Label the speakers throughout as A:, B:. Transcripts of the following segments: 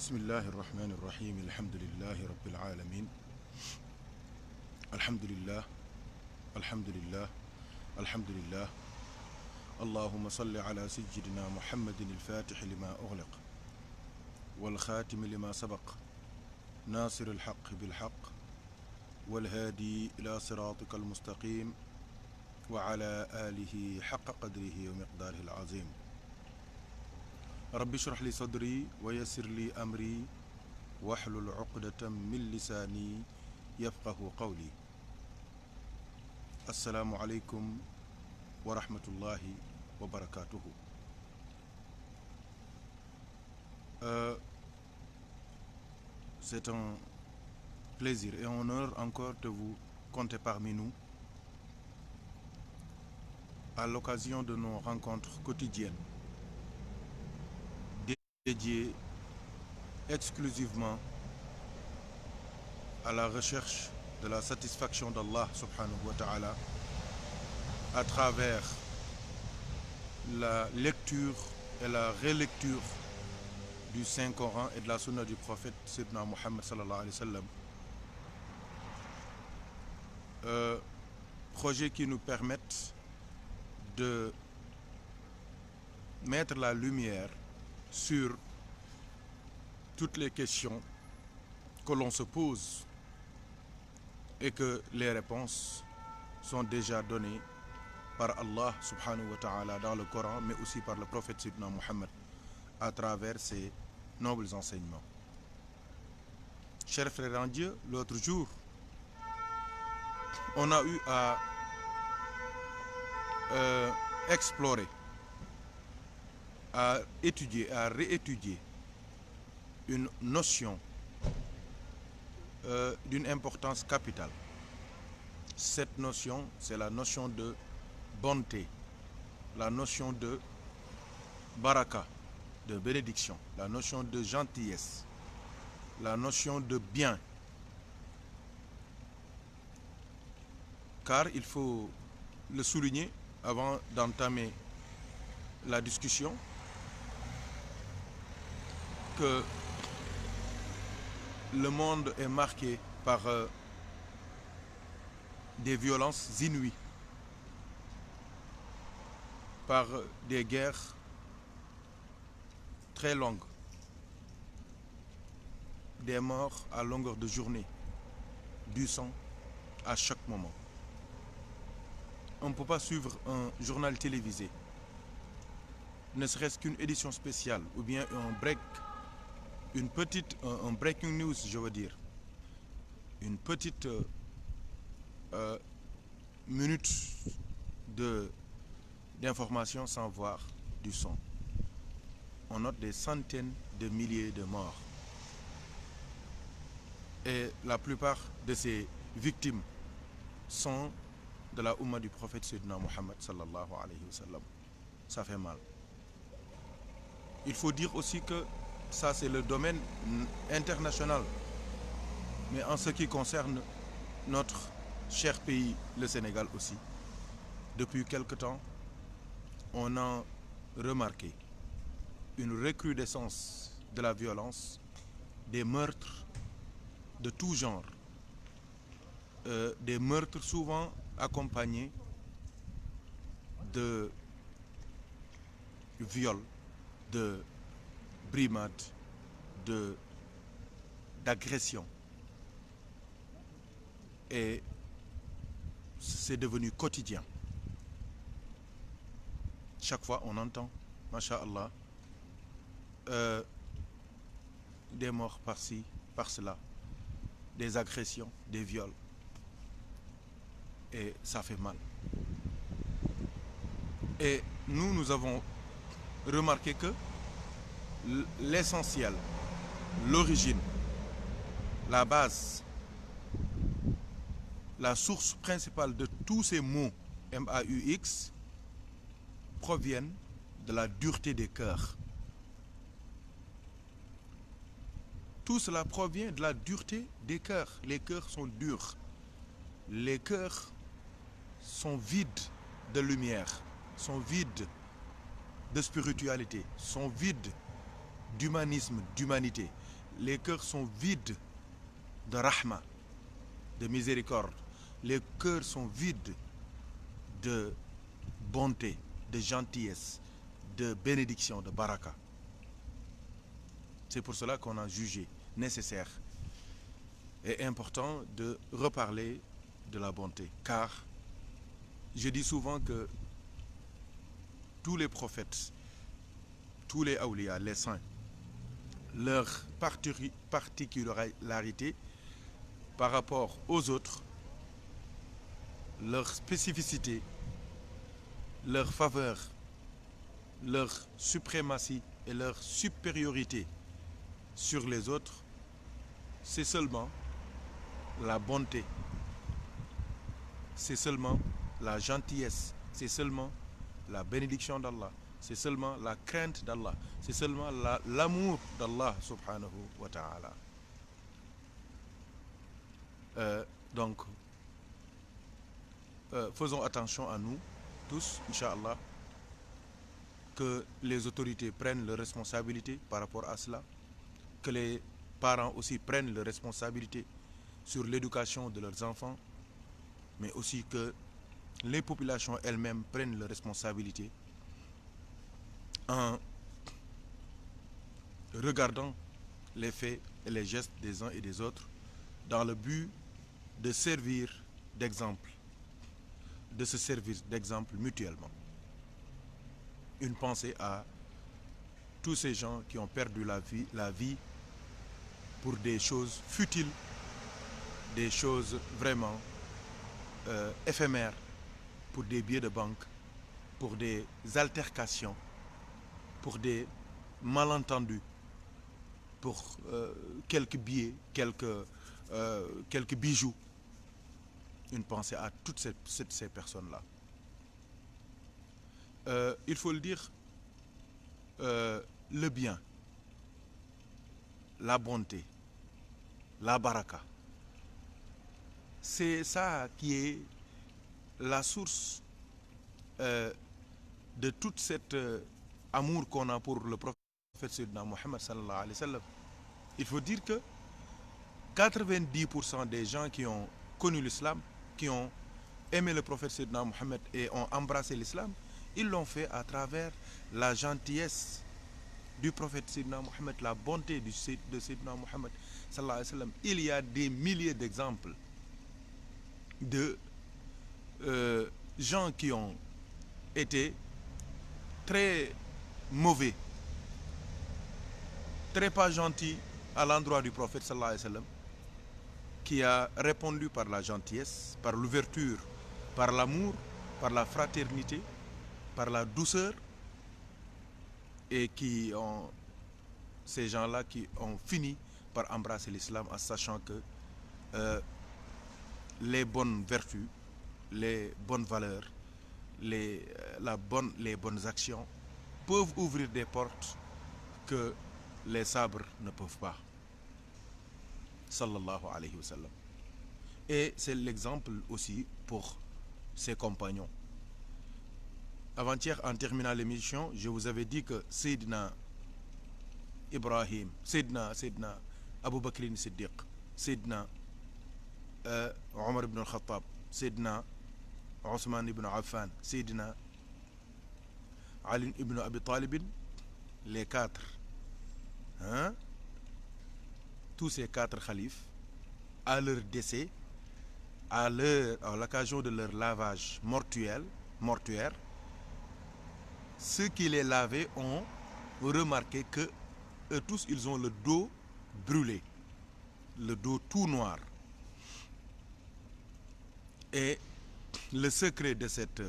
A: بسم الله الرحمن الرحيم الحمد لله رب العالمين الحمد لله الحمد لله الحمد لله اللهم صل على سيدنا محمد الفاتح لما أغلق والخاتم لما سبق ناصر الحق بالحق والهادي إلى صراطك المستقيم وعلى آله حق قدره ومقداره العظيم رب اشرح لي صدري ويسر لي أمري واحلل عقدة من لساني يفقه قولي السلام عليكم ورحمة الله وبركاته. C'est un plaisir et un honneur encore de vous compter parmi nous à l'occasion de nos rencontres quotidiennes dédiées exclusivement à la recherche de la satisfaction d'Allah subhanahu wa ta'ala à travers la lecture et la relecture du Saint-Coran et de la sunna du prophète Sayyidina Muhammad sallallahu alayhi wa sallam. Projets qui nous permettent de mettre la lumière sur toutes les questions que l'on se pose et que les réponses sont déjà données par Allah subhanahu wa ta'ala dans le Coran, mais aussi par le prophète Sayyidina Muhammad à travers ses nobles enseignements. Chers frères en Dieu, l'autre jour, on a eu à explorer, à étudier, à réétudier une notion d'une importance capitale. Cette notion, c'est la notion de bonté, la notion de baraka, de bénédiction, la notion de gentillesse, la notion de bien. Car il faut le souligner avant d'entamer la discussion que le monde est marqué par des violences inouïes, par des guerres très longues, des morts à longueur de journée, du sang à chaque moment. On ne peut pas suivre un journal télévisé, ne serait-ce qu'une édition spéciale ou bien un breaking news, je veux dire, une petite minute d'information sans voir du son. On note des centaines de milliers de morts. Et la plupart de ces victimes sont de la Ummah du prophète Sayyidina Muhammad sallallahu alayhi wa sallam. Ça fait mal. Il faut dire aussi que ça, c'est le domaine international. Mais en ce qui concerne notre cher pays, le Sénégal aussi, depuis quelque temps, on a remarqué une recrudescence de la violence, des meurtres de tout genre, des meurtres souvent accompagnés de viols, de brimades, d'agressions. Et c'est devenu quotidien. Chaque fois on entend, masha'Allah, des morts par-ci, par-cela, des agressions, des viols. Et ça fait mal. Et nous avons remarqué que l'essentiel, l'origine, la base, la source principale de tous ces mots MAUX proviennent de la dureté des cœurs. Tout cela provient de la dureté des cœurs. Les cœurs sont durs. Les cœurs sont vides de lumière, sont vides de spiritualité, sont vides d'humanisme, d'humanité. les cœurs sont vides de rahma, de miséricorde. Les cœurs sont vides de bonté, de gentillesse, de bénédiction, de baraka. C'est pour cela qu'on a jugé nécessaire et important de reparler de la bonté. Car je dis souvent que tous les prophètes, tous les awliya, les saints, leur particularité par rapport aux autres, leur spécificité, leur faveur, leur suprématie et leur supériorité sur les autres, c'est seulement la bonté, c'est seulement la gentillesse, c'est seulement la bénédiction d'Allah, c'est seulement la crainte d'Allah, c'est seulement l'amour d'Allah subhanahu wa ta'ala. Donc, faisons attention à nous tous, Inch'Allah, que les autorités prennent leurs responsabilités par rapport à cela, que les parents aussi prennent leurs responsabilités sur l'éducation de leurs enfants, mais aussi que les populations elles-mêmes prennent leurs responsabilités en regardant les faits et les gestes des uns et des autres dans le but de servir d'exemple, de se servir d'exemple mutuellement. Une pensée à tous ces gens qui ont perdu la vie pour des choses futiles, des choses vraiment éphémères, pour des billets de banque, pour des altercations, pour des malentendus, pour quelques billets, quelques bijoux. Une pensée à toutes ces personnes-là. Il faut le dire, le bien, la bonté, la baraka, c'est ça qui est la source de toute cet amour qu'on a pour le prophète Sayyidina Muhammad sallallahu alayhi wa sallam. Il faut dire que 90% des gens qui ont connu l'islam, qui ont aimé le prophète Sayyidina Muhammad et ont embrassé l'islam, ils l'ont fait à travers la gentillesse du prophète Sayyidina Muhammad, la bonté de Sayyidina Muhammad sallallahu alayhi wa sallam. Il y a des milliers d'exemples de gens qui ont été très mauvais, très pas gentils à l'endroit du prophète sallallahu alayhi wa sallam, qui a répondu par la gentillesse, par l'ouverture, par l'amour, par la fraternité, par la douceur, et qui ont, ces gens-là qui ont fini par embrasser l'islam en sachant que les bonnes vertus, les bonnes valeurs, les bonnes actions peuvent ouvrir des portes que les sabres ne peuvent pas. Sallallahu alayhi wa sallam. Et c'est l'exemple aussi pour ses compagnons. Avant-hier, en terminant l'émission, je vous avais dit que Sayyidina Ibrahim, Sayyidina Abu Bakr Siddiq, Sayyidina Omar ibn al-Khattab, Sayyidina Othman ibn Affan, Sayyidina Ali ibn Abi Talib, les quatre, tous ces quatre khalifes, à leur décès, à l'occasion de leur lavage mortuaire, ceux qui les lavaient ont remarqué que eux tous, ils ont le dos brûlé, le dos tout noir. Et le secret de cette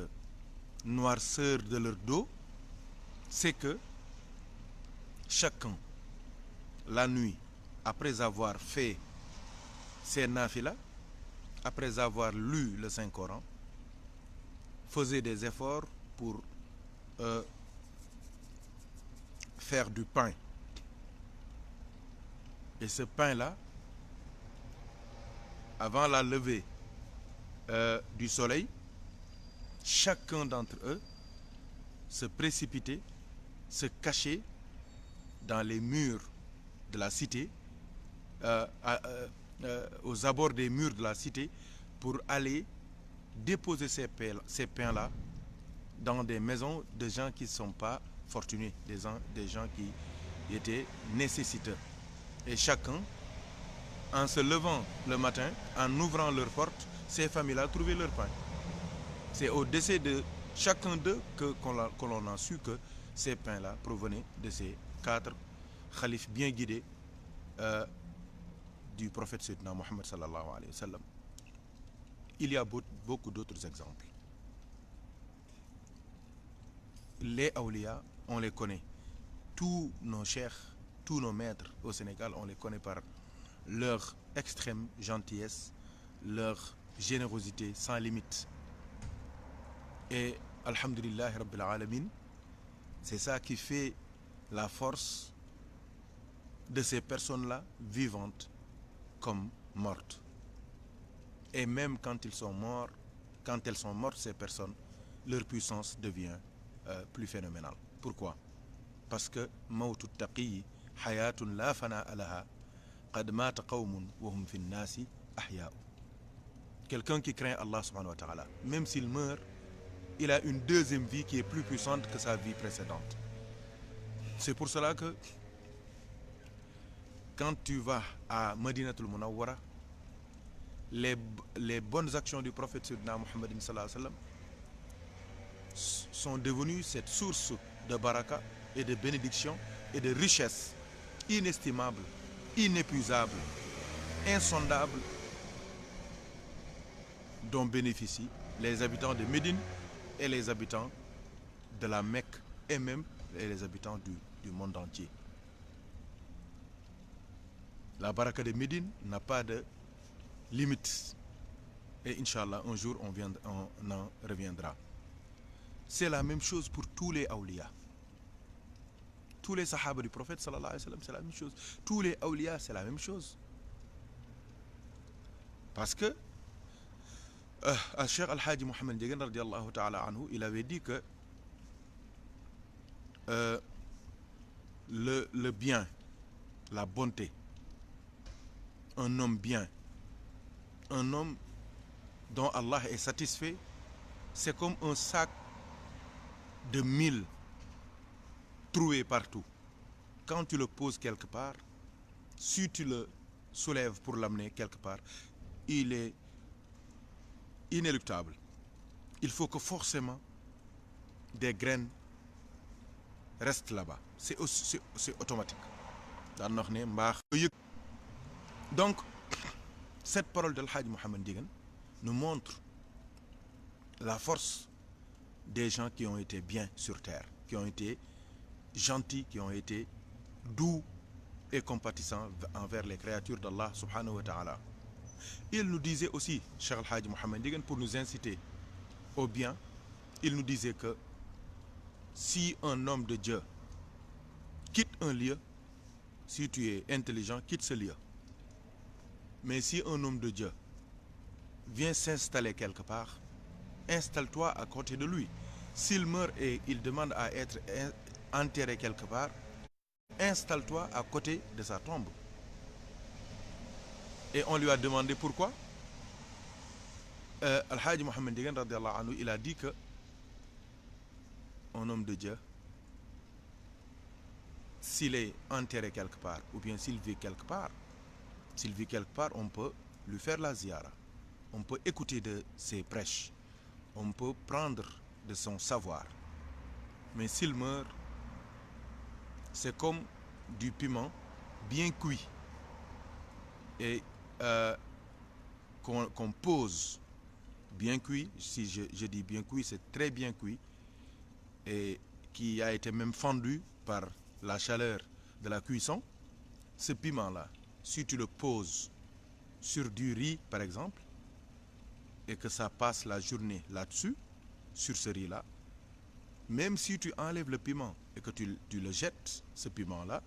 A: noirceur de leur dos, c'est que chacun, la nuit, après avoir fait ses nafilas, après avoir lu le Saint-Coran, faisait des efforts pour faire du pain. Et ce pain-là, avant la levée du soleil, chacun d'entre eux se précipitait, se cachait dans les murs de la cité aux abords des murs de la cité pour aller déposer ces pains-là dans des maisons de gens qui ne sont pas fortunés, des gens qui étaient nécessiteux. Et chacun, en se levant le matin, en ouvrant leurs portes, ces familles-là trouvaient leur pain. C'est au décès de chacun d'eux que l'on a su que ces pains-là provenaient de ces 4 khalifes bien guidés du prophète Sayyidina Muhammad sallallahu alayhi wa sallam. Il y a beaucoup d'autres exemples. Les awliya, on les connaît. Tous nos cheikhs, tous nos maîtres au Sénégal, on les connaît par leur extrême gentillesse, leur générosité sans limite. Et alhamdulillah rabbil alamin, c'est ça qui fait la force de ces personnes-là, vivantes comme mortes. Et même quand ils sont morts, quand elles sont mortes, ces personnes, leur puissance devient plus phénoménale. Pourquoi? Parce que mawtu taqi hayatun la fana laha qad mata qawmun wa hum fi nnasi ahya'u. Quelqu'un qui craint Allah subhanahu wa ta'ala, même s'il meurt, il a une deuxième vie qui est plus puissante que sa vie précédente. C'est pour cela que quand tu vas à Madinatul Munawwara, les bonnes actions du prophète Sayyidina Muhammad sallallahu alayhi wa sallam sont devenues cette source de baraka et de bénédiction et de richesse inestimable, inépuisable, insondable, dont bénéficient les habitants de Médine et les habitants de la Mecque et même les habitants du monde entier. La baraka de Médine n'a pas de limite. Et Inch'Allah, un jour, on en reviendra. C'est la même chose pour tous les awliya. Tous les sahaba du prophète, sallallahu alayhi wa sallam, c'est la même chose. Tous les awliya, c'est la même chose. Parce que Cheikh Al-Hadi Mohamed Ndiéguène, radiallahu ta'ala anhu, il avait dit que le bien, la bonté, un homme bien, un homme dont Allah est satisfait, c'est comme un sac de mil troué partout. Quand tu le poses quelque part, si tu le soulèves pour l'amener quelque part, il est inéluctable. Il faut que forcément des graines restent là-bas. C'est automatique. Donc, cette parole de Al-Hadi Mohamed Ndiéguène nous montre la force des gens qui ont été bien sur terre, qui ont été gentils, qui ont été doux et compatissants envers les créatures d'Allah subhanahu wa ta'ala. Il nous disait aussi, Cheikh Al-Hadi Mohamed Ndiéguène, pour nous inciter au bien, il nous disait que si un homme de Dieu quitte un lieu, si tu es intelligent, quitte ce lieu. Mais si un homme de Dieu vient s'installer quelque part, installe-toi à côté de lui. S'il meurt et il demande à être enterré quelque part, installe-toi à côté de sa tombe. Et on lui a demandé pourquoi. Al-Hadi Mohamed Ndiéguène, radiallahu anhu, il a dit que un homme de Dieu, s'il est enterré quelque part, ou bien s'il vit quelque part, on peut lui faire la ziyara. On peut écouter de ses prêches. On peut prendre de son savoir. Mais s'il meurt, c'est comme du piment bien cuit et qu'on pose bien cuit. Si je dis bien cuit, c'est très bien cuit et qui a été même fendu par la chaleur de la cuisson. Ce piment-là, si tu le poses sur du riz, par exemple, et que ça passe la journée là-dessus, sur ce riz-là, même si tu enlèves le piment et que tu le jettes, ce piment-là,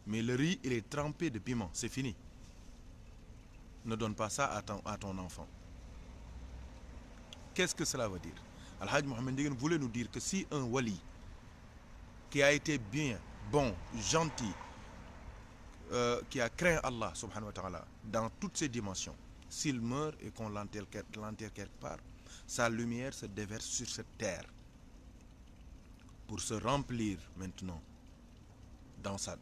A: mais le riz, il est trempé de piment, c'est fini. Ne donne pas ça à ton enfant. Qu'est-ce que cela veut dire? Al-Hadi Mohamed Ndiéguène voulait nous dire que si un wali qui a été bien, bon, gentil, qui a craint Allah subhanahu wa ta'ala dans toutes ses dimensions, s'il meurt et qu'on l'enterre quelque part, sa lumière se déverse sur cette terre pour se remplir maintenant dans sa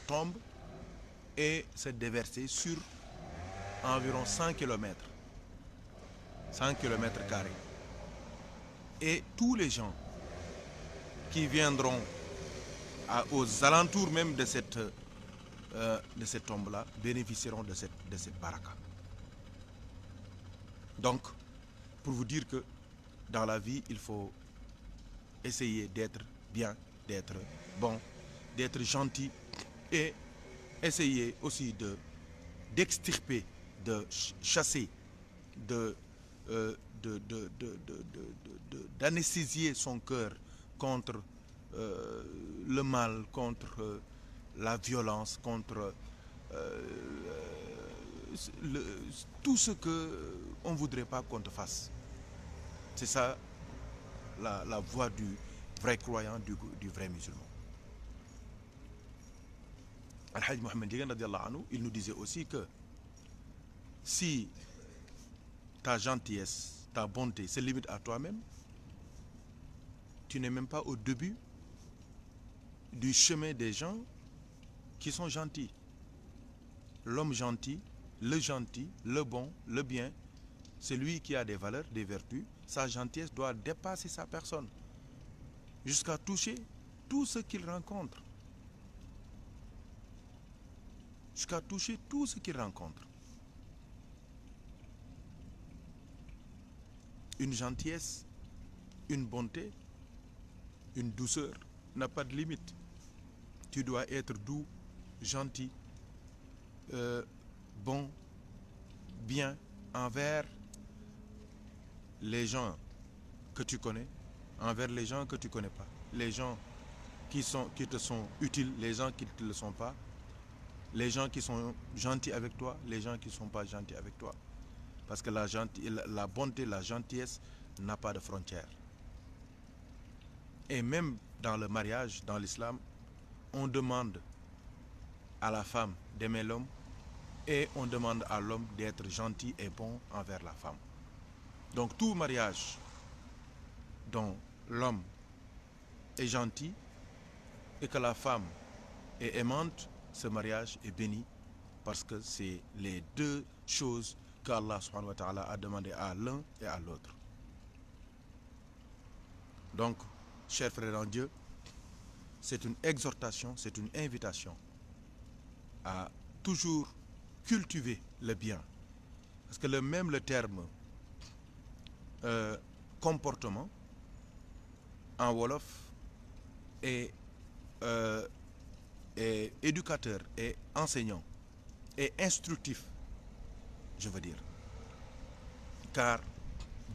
A: tombe et se déverser sur environ 100 km carrés. Et tous les gens qui viendront aux alentours même de cette tombe-là bénéficieront de cette baraka. Donc, pour vous dire que dans la vie, il faut essayer d'être bien, d'être bon, d'être gentil et essayer aussi d'extirper, de chasser, d'anesthésier son cœur contre le mal, contre la violence, contre tout ce qu'on ne voudrait pas qu'on te fasse. C'est ça la voie du vrai croyant, du vrai musulman. Al-Hajj Mohammed Ndiéguène radiallahu anhu, il nous disait aussi que si ta gentillesse, ta bonté se limite à toi-même, tu n'es même pas au début du chemin des gens qui sont gentils. L'homme gentil, le bon, le bien, celui qui a des valeurs, des vertus, sa gentillesse doit dépasser sa personne jusqu'à toucher tout ce qu'il rencontre. Jusqu'à toucher tout ce qu'il rencontre. Une gentillesse, une bonté, une douceur n'a pas de limite. Tu dois être doux, gentil, bon, bien envers les gens que tu connais, envers les gens que tu ne connais pas, les gens qui te sont utiles, les gens qui ne te le sont pas, les gens qui sont gentils avec toi, les gens qui ne sont pas gentils avec toi. Parce que la bonté, la gentillesse n'a pas de frontières. Et même dans le mariage, dans l'islam, on demande à la femme d'aimer l'homme et on demande à l'homme d'être gentil et bon envers la femme. Donc tout mariage dont l'homme est gentil et que la femme est aimante, ce mariage est béni parce que c'est les deux choses qu'Allah subhanahu wa ta'ala a demandé à l'un et à l'autre. Donc, chers frères en Dieu, c'est une exhortation, c'est une invitation à toujours cultiver le bien. Parce que même le terme comportement en Wolof est éducateur, est enseignant, est instructif, je veux dire. Car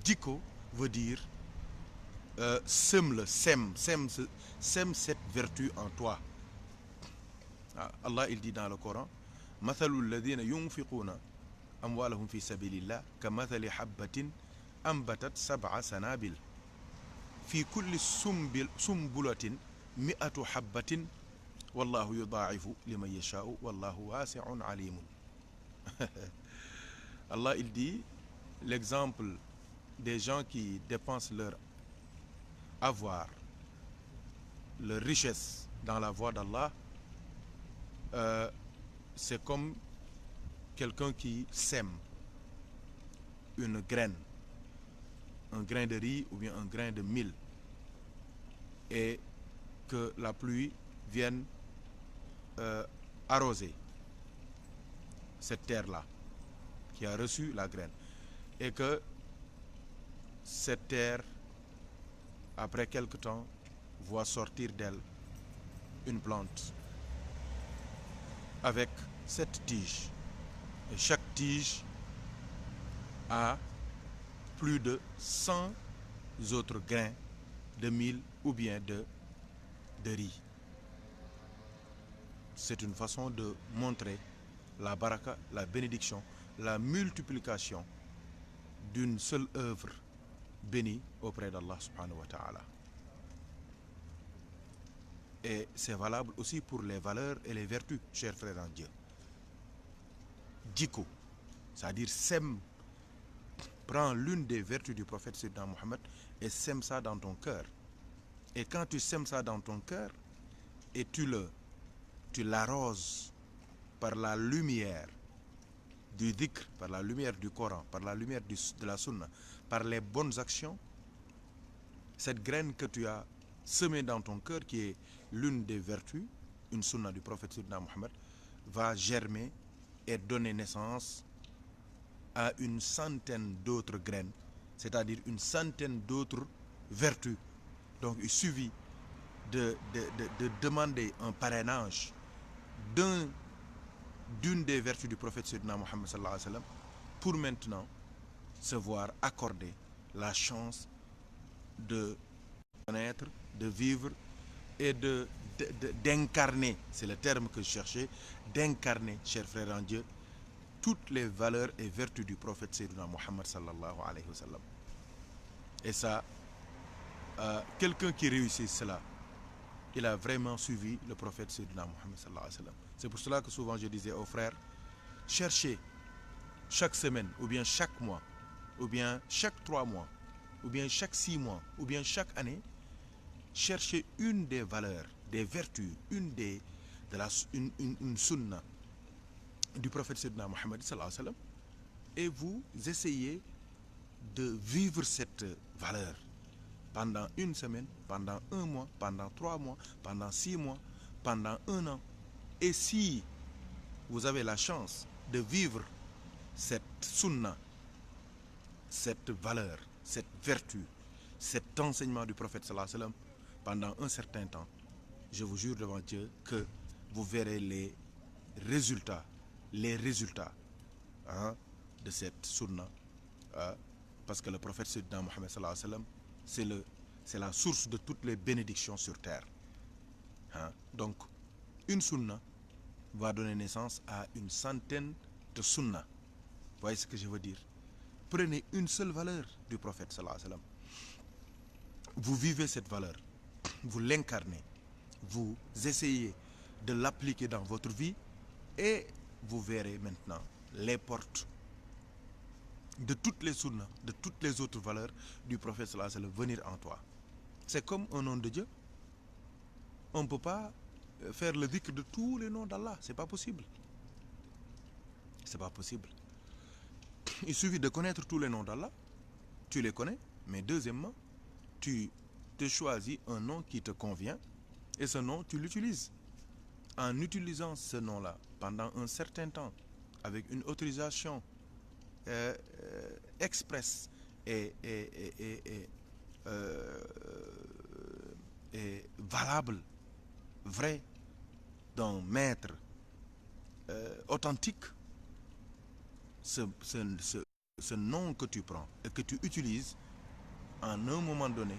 A: Diko veut dire sème cette vertu en toi. Allah il dit dans le Coran, Mathalul ladhina yunfiquna amwalahum fi sabilillah kamathali habbatin ambatat sab'a sanabil fi kulli sumbulatin mi'atu habbatin wallahu yudha'ifu liman yasha'u wallahu wasi'un alimun. Allah il dit l'exemple des gens qui dépensent leur avoir, leur richesse dans la voie d'Allah, c'est comme quelqu'un qui sème une graine, un grain de riz ou bien un grain de mil, et que la pluie vienne arroser cette terre-là qui a reçu la graine, et que cette terre, après quelque temps, voit sortir d'elle une plante avec 7 tiges. Et chaque tige a plus de 100 autres grains de mil ou bien de riz. C'est une façon de montrer la baraka, la bénédiction, la multiplication d'une seule œuvre bénie auprès d'Allah subhanahu wa ta'ala. Et c'est valable aussi pour les valeurs et les vertus, chers frères en Dieu. Djiko, c'est-à-dire sème, prends l'une des vertus du prophète Sayyidina Mohammed et sème ça dans ton cœur. Et quand tu sèmes ça dans ton cœur et tu l'arroses par la lumière du dhikr, par la lumière du Coran, par la lumière de la sunna, par les bonnes actions, cette graine que tu as semée dans ton cœur, qui est l'une des vertus, une sunna du prophète Sayyidina Mohammed, va germer et donner naissance à une centaine d'autres graines, c'est-à-dire une centaine d'autres vertus. Donc il suffit de demander un parrainage d'une des vertus du prophète Sayyidina Mohammed sallallahu alayhi wa sallam pour maintenant se voir accorder la chance de connaître, de vivre et d'incarner, c'est le terme que je cherchais, d'incarner, chers frères en Dieu, toutes les valeurs et vertus du prophète Sayyidina Mohammed sallallahu alayhi wa sallam. Et ça, quelqu'un qui réussit cela, il a vraiment suivi le prophète Sayyidina Mohammed sallallahu alayhi wa sallam. C'est pour cela que souvent je disais aux frères, cherchez chaque semaine, ou bien chaque mois, ou bien chaque 3 mois, ou bien chaque 6 mois, ou bien chaque année, cherchez une des valeurs, des vertus, une sunna du prophète Sayyidina Mohammed sallallahu alayhi wa sallam, et vous essayez de vivre cette valeur pendant une semaine, pendant 1 mois, pendant 3 mois, pendant 6 mois, pendant 1 an. Et si vous avez la chance de vivre cette sunna, cette valeur, cette vertu, cet enseignement du prophète sallallahu alayhi wa sallam pendant un certain temps, je vous jure devant Dieu que vous verrez les résultats de cette sunna, parce que le prophète Sayyidina Mohammed sallallahu alayhi wa sallam, c'est la source de toutes les bénédictions sur terre. Donc, une sunna va donner naissance à une centaine de sunna. Vous voyez ce que je veux dire? Prenez une seule valeur du prophète sallallahu alayhi wa sallam. Vous vivez cette valeur, vous l'incarnez, vous essayez de l'appliquer dans votre vie et vous verrez maintenant les portes de toutes les sunnas, de toutes les autres valeurs du prophète sallallahu alayhi wa sallam venir en toi. C'est comme un nom de Dieu. On ne peut pas faire le dhikr de tous les noms d'Allah, c'est pas possible. C'est pas possible. Il suffit de connaître tous les noms d'Allah, tu les connais, mais deuxièmement, tu te choisis un nom qui te convient et ce nom, tu l'utilises. En utilisant ce nom-là pendant un certain temps, avec une autorisation express et valable, vrai, d'un maître authentique, ce nom que tu prends et que tu utilises en un moment donné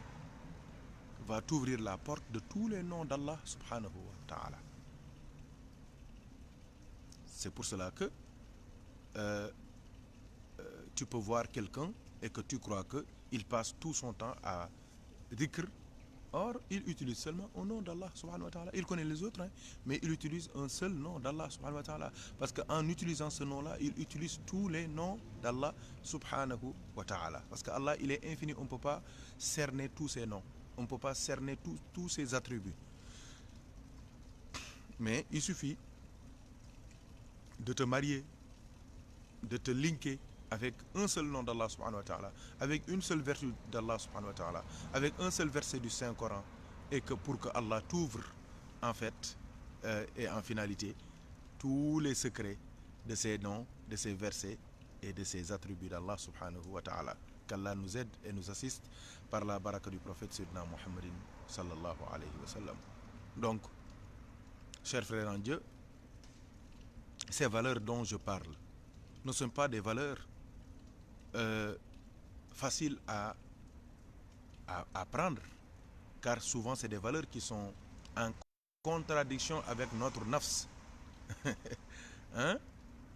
A: va t'ouvrir la porte de tous les noms d'Allah subhanahu wa ta'ala. C'est pour cela que tu peux voir quelqu'un et que tu crois qu'il passe tout son temps à dhikr. Or, il utilise seulement un nom d'Allah subhanahu wa ta'ala. Il connaît les autres, mais il utilise un seul nom d'Allah subhanahu wa ta'ala. Parce qu'en utilisant ce nom-là, il utilise tous les noms d'Allah subhanahu wa ta'ala. Parce qu'Allah, il est infini, on ne peut pas cerner tous ses noms. On ne peut pas cerner tous ses attributs. Mais il suffit de te marier, de te linker avec un seul nom d'Allah subhanahu wa ta'ala, avec une seule vertu d'Allah subhanahu wa ta'ala, avec un seul verset du Saint-Coran, et que pour que Allah t'ouvre en fait et en finalité tous les secrets de ces noms, de ces versets et de ces attributs d'Allah subhanahu wa ta'ala. Qu'Allah nous aide et nous assiste par la baraka du prophète Sayyidina Muhammadin sallallahu alayhi wa sallam. Donc, chers frères en Dieu, ces valeurs dont je parle ne sont pas des valeurs faciles à prendre, car souvent c'est des valeurs qui sont en contradiction avec notre nafs.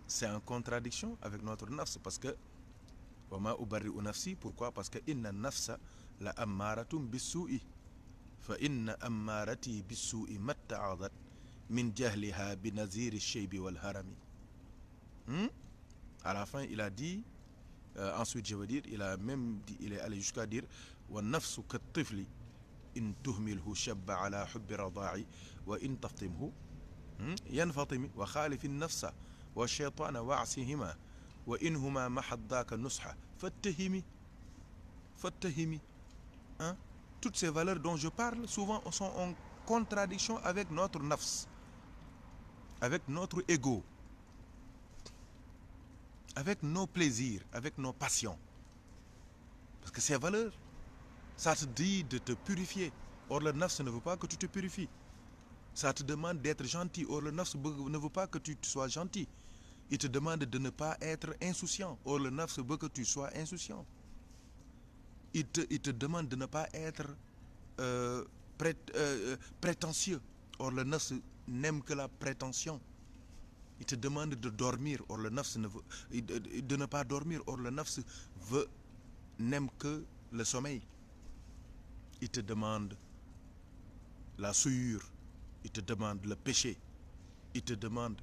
A: C'est en contradiction avec notre nafs, parce que wama ubarri'u nafsi, pourquoi? Parce que inna nafsa la ammaratum bis-su'i. fa inna ammarati bissu'i matta'adat min jahliha bi nazir ash-shaybi wal harami. À la fin, il a dit, ensuite je veux dire, il a même dit, il est allé jusqu'à dire wa nafsu kat-tifli in tuhmilhu shabba ala hubbi rada'i wa in taftimhu yanfatimi wa khalifi an-nafsa wa shaytana wa'sihima wa inhuma mahaddaka nusha fattahimi. Hein? Toutes ces valeurs dont je parle souvent sont en contradiction avec notre nafs, avec notre ego, avec nos plaisirs, avec nos passions. Parce que ces valeurs, ça te dit de te purifier. Or le nafs ne veut pas que tu te purifies. Ça te demande d'être gentil. Or le nafs ne veut pas que tu sois gentil. Il te demande de ne pas être insouciant. Or le nafs veut que tu sois insouciant. Il te demande de ne pas être prétentieux. Or le nafs n'aime que la prétention. Il te demande de dormir. Or le nafs de ne pas dormir. Or le nafs n'aime que le sommeil. Il te demande la souillure. Il te demande le péché. Il te demande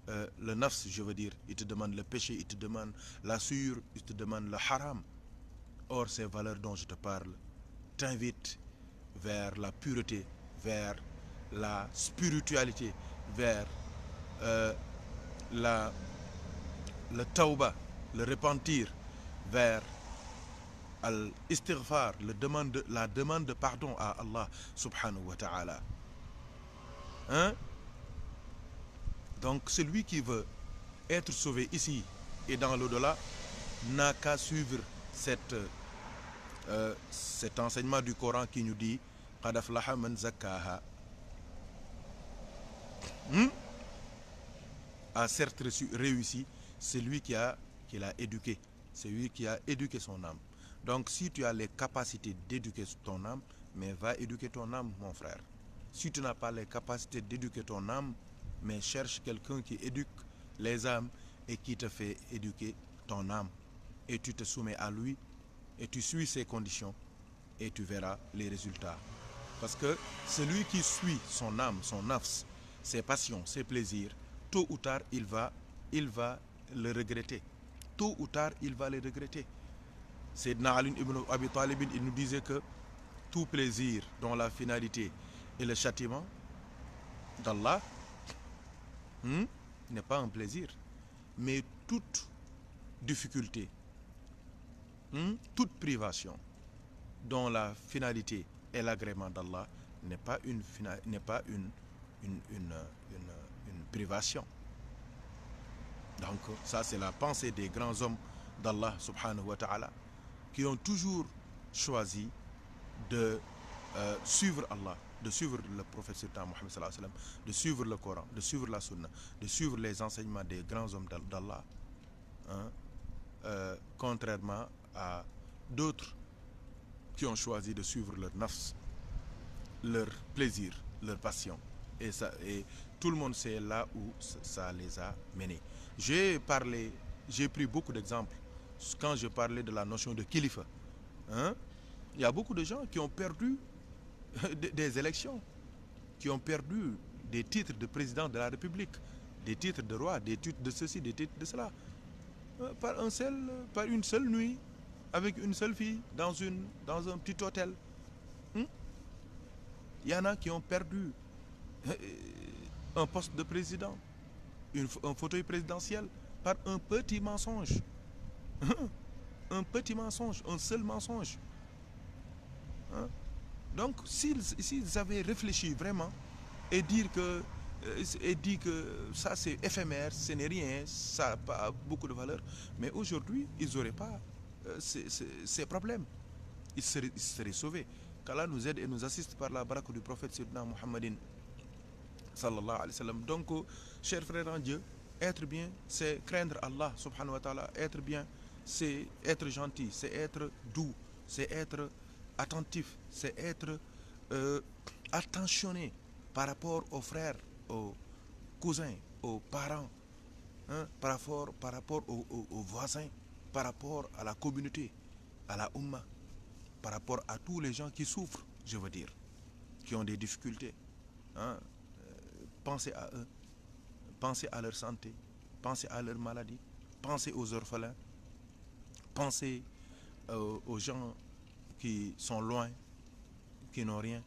A: le nafs, je veux dire. Il te demande le péché. Il te demande la souillure. Il te demande le haram. Or, ces valeurs dont je te parle t'invitent vers la pureté, vers la spiritualité, vers le tawba, le repentir, vers al-istighfar, la demande de pardon à Allah subhanahu wa ta'ala. Hein? Donc, celui qui veut être sauvé ici et dans l'au-delà n'a qu'à suivre cet enseignement du Coran qui nous dit qad aflaha man zakkaha. A certes réussi celui qui l'a éduqué, celui qui a éduqué son âme. Donc si tu as les capacités d'éduquer ton âme, mais va éduquer ton âme, mon frère. Si tu n'as pas les capacités d'éduquer ton âme, mais cherche quelqu'un qui éduque les âmes et qui te fait éduquer ton âme. Et tu te soumets à lui et tu suis ses conditions et tu verras les résultats. Parce que celui qui suit son âme, son nafs, ses passions, ses plaisirs, tôt ou tard il va le regretter. Tôt ou tard il va le regretter. Sayyidina Ali ibn Abi Talib, il nous disait que tout plaisir dont la finalité est le châtiment d'Allah n'est pas un plaisir. Mais toute difficulté, toute privation dont la finalité est l'agrément d'Allah n'est pas une privation. Donc ça c'est la pensée des grands hommes d'Allah subhanahu wa ta'ala qui ont toujours choisi de suivre Allah, de suivre le prophète Mohammed sallallahu alayhi wa sallam, de suivre le Coran, de suivre la Sunna, de suivre les enseignements des grands hommes d'Allah, contrairement à d'autres qui ont choisi de suivre leur nafs, leur plaisir, leur passion. Et tout le monde sait là où ça les a menés. J'ai pris beaucoup d'exemples quand je parlais de la notion de kilifa. Il y a beaucoup de gens qui ont perdu des élections, qui ont perdu des titres de président de la République, des titres de roi, des titres de ceci, des titres de cela, par une seule nuit, avec une seule fille, dans un petit hôtel. Il y en a qui ont perdu un poste de président, un fauteuil présidentiel, par un petit mensonge. Un petit mensonge, un seul mensonge. Donc, s'ils avaient réfléchi vraiment et dit que ça c'est éphémère, ce n'est rien, ça n'a pas beaucoup de valeur, mais aujourd'hui, ils n'auraient pas ces problèmes. Ils seraient sauvés. Qu'Allah nous aide et nous assiste par la baraka du prophète Sayyidina Muhammadin sallallahu alayhi wa sallam. Donc, chers frères en Dieu, être bien, c'est craindre Allah subhanahu wa ta'ala. Être bien, c'est être gentil, c'est être doux, c'est être attentif, c'est être attentionné par rapport aux frères, aux cousins, aux parents, par rapport aux voisins, par rapport à la communauté, à la Ummah, par rapport à tous les gens qui souffrent, je veux dire. qui ont des difficultés. Hein. Pensez à eux, pensez à leur santé, pensez à leur maladie, pensez aux orphelins, pensez aux gens qui sont loin, qui n'ont rien.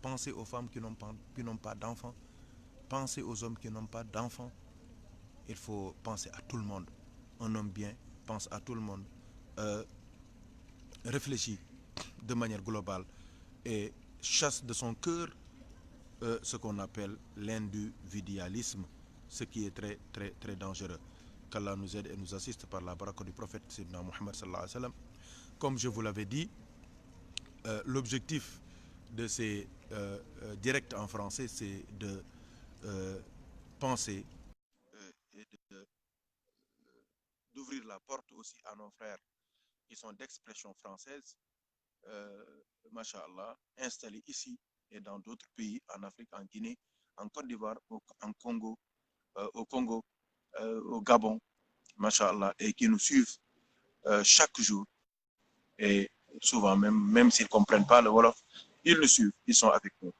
A: Pensez aux femmes qui n'ont pas d'enfants. Pensez aux hommes qui n'ont pas d'enfants. Il faut penser à tout le monde. Un homme bien pense à tout le monde, réfléchit de manière globale et chasse de son cœur ce qu'on appelle l'individualisme, ce qui est très très très dangereux. Qu'Allah nous aide et nous assiste par la baraka du prophète Sayyidina Muhammad sallallahu alayhi wa sallam. Comme je vous l'avais dit, l'objectif de ces directs en français, c'est de penser et d'ouvrir la porte aussi à nos frères qui sont d'expression française, Masha'Allah, installés ici et dans d'autres pays, en Afrique, en Guinée, en Côte d'Ivoire, au Congo, au Gabon, Masha'Allah, et qui nous suivent chaque jour. Et souvent, même s'ils ne comprennent pas le Wolof, ils le suivent, ils sont avec nous,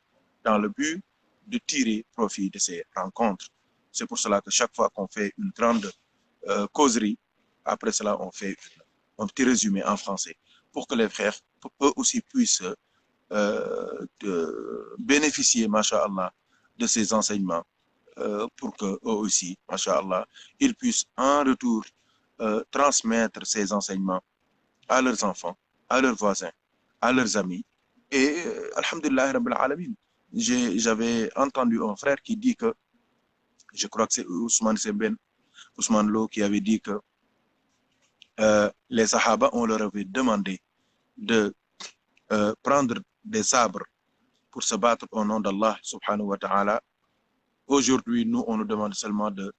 A: dans le but de tirer profit de ces rencontres. C'est pour cela que chaque fois qu'on fait une grande causerie, après cela, on fait un petit résumé en français pour que les frères, eux aussi, puissent bénéficier, masha'Allah, de ces enseignements pour que eux aussi, masha'Allah, ils puissent en retour transmettre ces enseignements à leurs enfants, à leurs voisins, à leurs amis. Et alhamdulillah, rabbil alamin, j'avais entendu un frère qui dit que, je crois que c'est Ousmane Lo, qui avait dit que les Sahaba, on leur avait demandé de prendre des sabres pour se battre au nom d'Allah subhanahu wa ta'ala. Aujourd'hui, nous, on nous demande seulement de